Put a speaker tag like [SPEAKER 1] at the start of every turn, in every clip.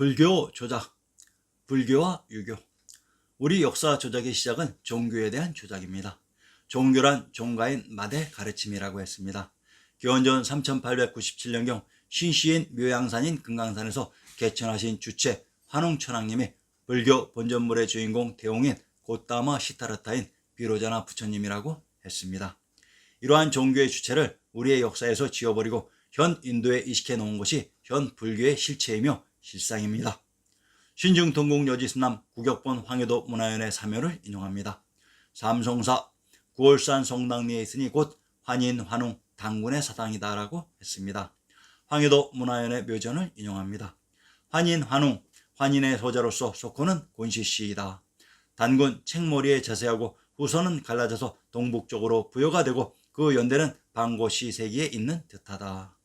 [SPEAKER 1] 불교 조작, 불교와 유교. 우리 역사 조작의 시작은 종교에 대한 조작입니다. 종교란 종가인 마대 가르침이라고 했습니다. 기원전 3897년경 신시인 묘양산인 금강산에서 개천하신 주체 환웅천왕님이 불교 본전물의 주인공 대웅인 고따마 시타르타인 비로자나 부처님이라고 했습니다. 이러한 종교의 주체를 우리의 역사에서 지워버리고 현 인도에 이식해 놓은 것이 현 불교의 실체이며 실상입니다. 신증동국 여지스남 구격본 황해도 문화연의 사묘를 인용합니다. 삼성사 9월산 성당리에 있으니 곧 환인 환웅 당군의 사당이다 라고 했습니다. 황해도 문화연의 묘전을 인용합니다. 환인 환웅 환인의 소자로서 소코는 곤시시이다. 단군 책머리에 자세하고 후선은 갈라져서 동북쪽으로 부여가 되고 그 연대는 방고시세기에 있는 듯하다.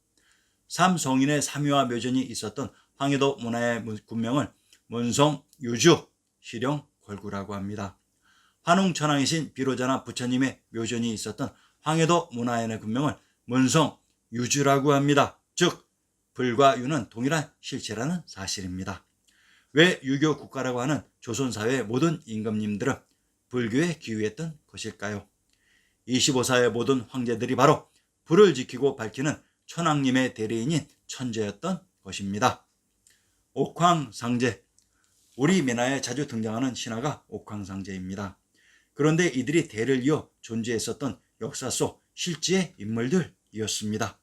[SPEAKER 1] 삼성인의 사묘와 묘전이 있었던 황해도 문화의 군명을 문성 유주 실용 걸구라고 합니다. 환웅천왕이신 비로자나 부처님의 묘전이 있었던 황해도 문화연의 군명을 문성 유주라고 합니다. 즉 불과 유는 동일한 실체라는 사실입니다. 왜 유교 국가라고 하는 조선사회의 모든 임금님들은 불교에 기유했던 것일까요? 25사의 모든 황제들이 바로 불을 지키고 밝히는 천왕님의 대리인인 천재였던 것입니다. 옥황상제, 우리 민화에 자주 등장하는 신화가 옥황상제입니다. 그런데 이들이 대를 이어 존재했었던 역사 속 실제의 인물들이었습니다.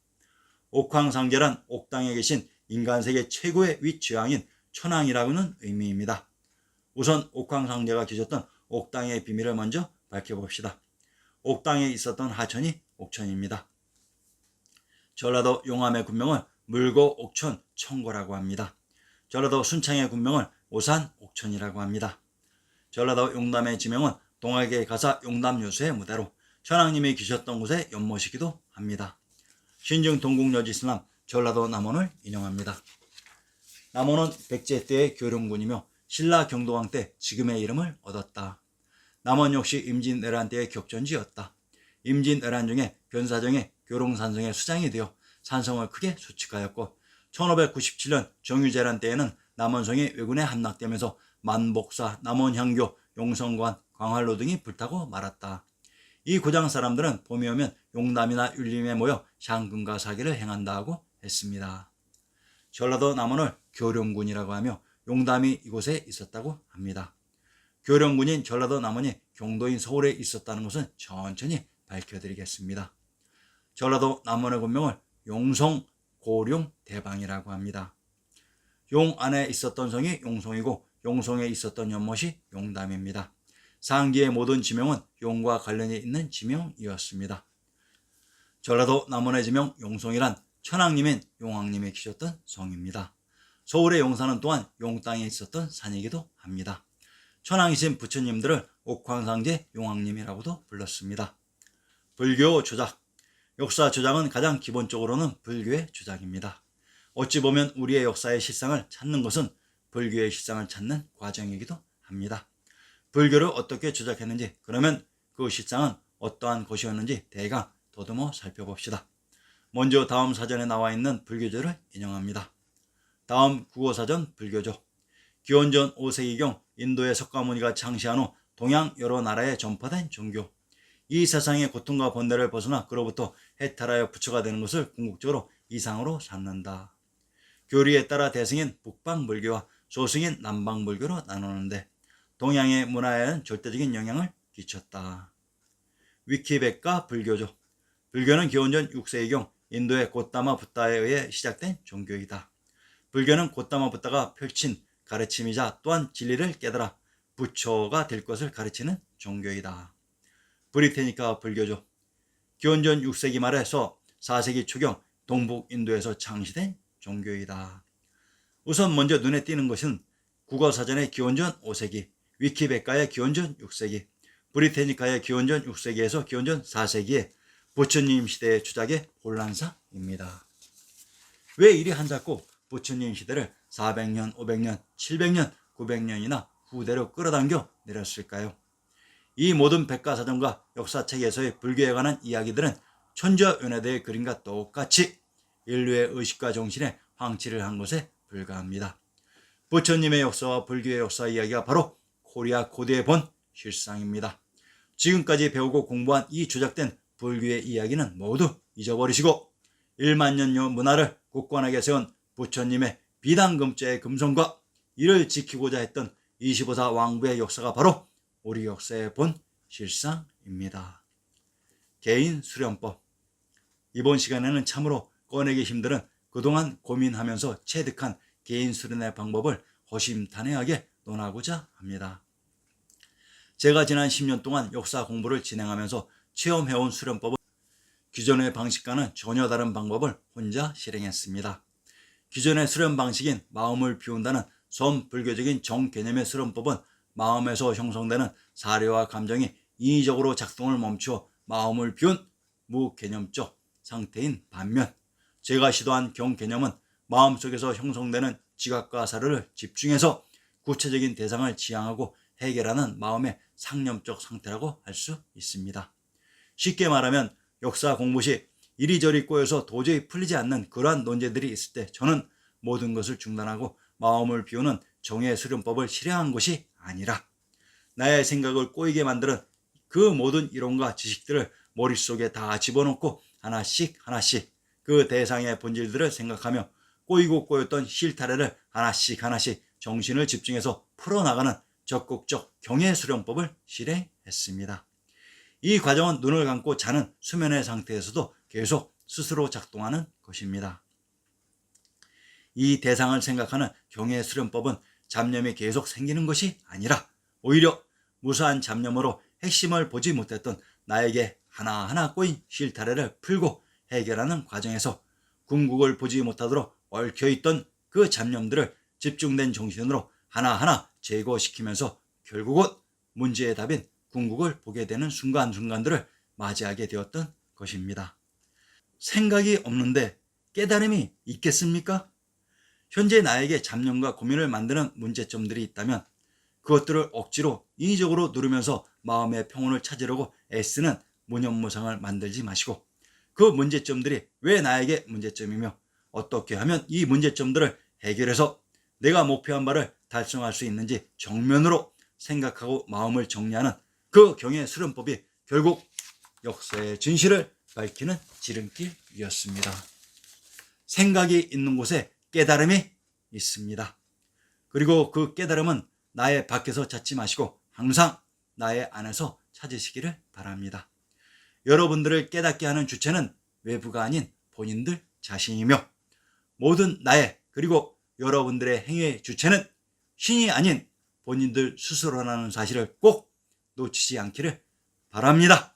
[SPEAKER 1] 옥황상제란 옥당에 계신 인간세계 최고의 윗죄왕인 천왕이라고는 의미입니다. 우선 옥황상제가 계셨던 옥당의 비밀을 먼저 밝혀봅시다. 옥당에 있었던 하천이 옥천입니다. 전라도 용암의 군명을 물고 옥천 청고라고 합니다. 전라도 순창의 군명을 오산 옥천이라고 합니다. 전라도 용담의 지명은 동학의 가사 용담요수의 무대로 천왕님이 계셨던 곳의 연못이기도 합니다. 신증 동국여지스남 전라도 남원을 인용합니다. 남원은 백제 때의 교룡군이며 신라 경도왕 때 지금의 이름을 얻었다. 남원 역시 임진왜란 때의 격전지였다. 임진왜란 중에 변사정의 교룡산성의 수장이 되어 산성을 크게 수칙하였고 1597년 정유재란 때에는 남원성이 왜군에 함락되면서 만복사, 남원향교, 용성관, 광활로 등이 불타고 말았다. 이 고장 사람들은 봄이 오면 용담이나 율림에 모여 향금과 사기를 행한다 하고 했습니다. 전라도 남원을 교룡군이라고 하며 용담이 이곳에 있었다고 합니다. 교룡군인 전라도 남원이 경도인 서울에 있었다는 것은 천천히 밝혀드리겠습니다. 전라도 남원의 군명을 용성 고룡 대방이라고 합니다. 용 안에 있었던 성이 용성이고 용성에 있었던 연못이 용담입니다. 상기의 모든 지명은 용과 관련이 있는 지명이었습니다. 전라도 남원의 지명 용성이란 천왕님인 용왕님이 계셨던 성입니다. 서울의 용산은 또한 용땅에 있었던 산이기도 합니다. 천왕이신 부처님들을 옥황상제 용왕님이라고도 불렀습니다. 불교 조작, 역사 조작은 가장 기본적으로는 불교의 조작입니다. 어찌 보면 우리의 역사의 실상을 찾는 것은 불교의 실상을 찾는 과정이기도 합니다. 불교를 어떻게 조작했는지, 그러면 그 실상은 어떠한 것이었는지 대강 더듬어 살펴봅시다. 먼저 다음 사전에 나와 있는 불교조를 인용합니다. 다음 국어사전 불교조. 기원전 5세기경 인도의 석가모니가 창시한 후 동양 여러 나라에 전파된 종교. 이 세상의 고통과 번뇌를 벗어나 그로부터 해탈하여 부처가 되는 것을 궁극적으로 이상으로 삼는다. 교리에 따라 대승인 북방불교와 소승인 남방불교로 나누는데 동양의 문화에는 절대적인 영향을 끼쳤다. 위키백과 불교조. 불교는 기원전 6세기경 인도의 고따마 붓다에 의해 시작된 종교이다. 불교는 고따마 붓다가 펼친 가르침이자 또한 진리를 깨달아 부처가 될 것을 가르치는 종교이다. 브리테니카 불교조. 기원전 6세기 말에서 4세기 초경 동북 인도에서 창시된 종교이다. 우선 먼저 눈에 띄는 것은 국어사전의 기원전 5세기, 위키백과의 기원전 6세기, 브리테니카의 기원전 6세기에서 기원전 4세기의 부처님 시대의 주작의 혼란사입니다. 왜 이리 한자고 부처님 시대를 400년, 500년, 700년, 900년이나 후대로 끌어당겨 내렸을까요? 이 모든 백과사전과 역사책에서의 불교에 관한 이야기들은 천자연화대의 그림과 똑같이 인류의 의식과 정신에 황치를 한 것에 불과합니다. 부처님의 역사와 불교의 역사 이야기가 바로 코리아 코드의 본 실상입니다. 지금까지 배우고 공부한 이 조작된 불교의 이야기는 모두 잊어버리시고 1만 년 문화를 굳건하게 세운 부처님의 비단금죄의 금성과 이를 지키고자 했던 25사 왕부의 역사가 바로 우리 역사의 본 실상입니다. 개인 수련법. 이번 시간에는 참으로 꺼내기 힘든 그동안 고민하면서 체득한 개인 수련의 방법을 허심탄회하게 논하고자 합니다. 제가 지난 10년 동안 역사 공부를 진행하면서 체험해온 수련법은 기존의 방식과는 전혀 다른 방법을 혼자 실행했습니다. 기존의 수련 방식인 마음을 비운다는 선불교적인 정개념의 수련법은 마음에서 형성되는 사려와 감정이 인위적으로 작동을 멈추어 마음을 비운 무개념적 상태인 반면, 제가 시도한 경개념은 마음속에서 형성되는 지각과 사려를 집중해서 구체적인 대상을 지향하고 해결하는 마음의 상념적 상태라고 할 수 있습니다. 쉽게 말하면 역사 공부 시 이리저리 꼬여서 도저히 풀리지 않는 그러한 논제들이 있을 때 저는 모든 것을 중단하고 마음을 비우는 정의 수련법을 실행한 것이 아니라 나의 생각을 꼬이게 만드는 그 모든 이론과 지식들을 머릿속에 다 집어넣고 하나씩 그 대상의 본질들을 생각하며 꼬이고 꼬였던 실타래를 하나씩 정신을 집중해서 풀어나가는 적극적 경외 수련법을 실행했습니다. 이 과정은 눈을 감고 자는 수면의 상태에서도 계속 스스로 작동하는 것입니다. 이 대상을 생각하는 경외 수련법은 잡념이 계속 생기는 것이 아니라 오히려 무수한 잡념으로 핵심을 보지 못했던 나에게 하나하나 꼬인 실타래를 풀고 해결하는 과정에서 궁극을 보지 못하도록 얽혀있던 그 잡념들을 집중된 정신으로 하나하나 제거시키면서 결국은 문제의 답인 궁극을 보게 되는 순간순간들을 맞이하게 되었던 것입니다. 생각이 없는데 깨달음이 있겠습니까? 현재 나에게 잡념과 고민을 만드는 문제점들이 있다면 그것들을 억지로 인위적으로 누르면서 마음의 평온을 찾으려고 애쓰는 무념무상을 만들지 마시고, 그 문제점들이 왜 나에게 문제점이며 어떻게 하면 이 문제점들을 해결해서 내가 목표한 바를 달성할 수 있는지 정면으로 생각하고 마음을 정리하는 그 경외 수련법이 결국 역사의 진실을 밝히는 지름길이었습니다. 생각이 있는 곳에 깨달음이 있습니다. 그리고 그 깨달음은 나의 밖에서 찾지 마시고 항상 나의 안에서 찾으시기를 바랍니다. 여러분들을 깨닫게 하는 주체는 외부가 아닌 본인들 자신이며, 모든 나의 그리고 여러분들의 행위의 주체는 신이 아닌 본인들 스스로라는 사실을 꼭 놓치지 않기를 바랍니다.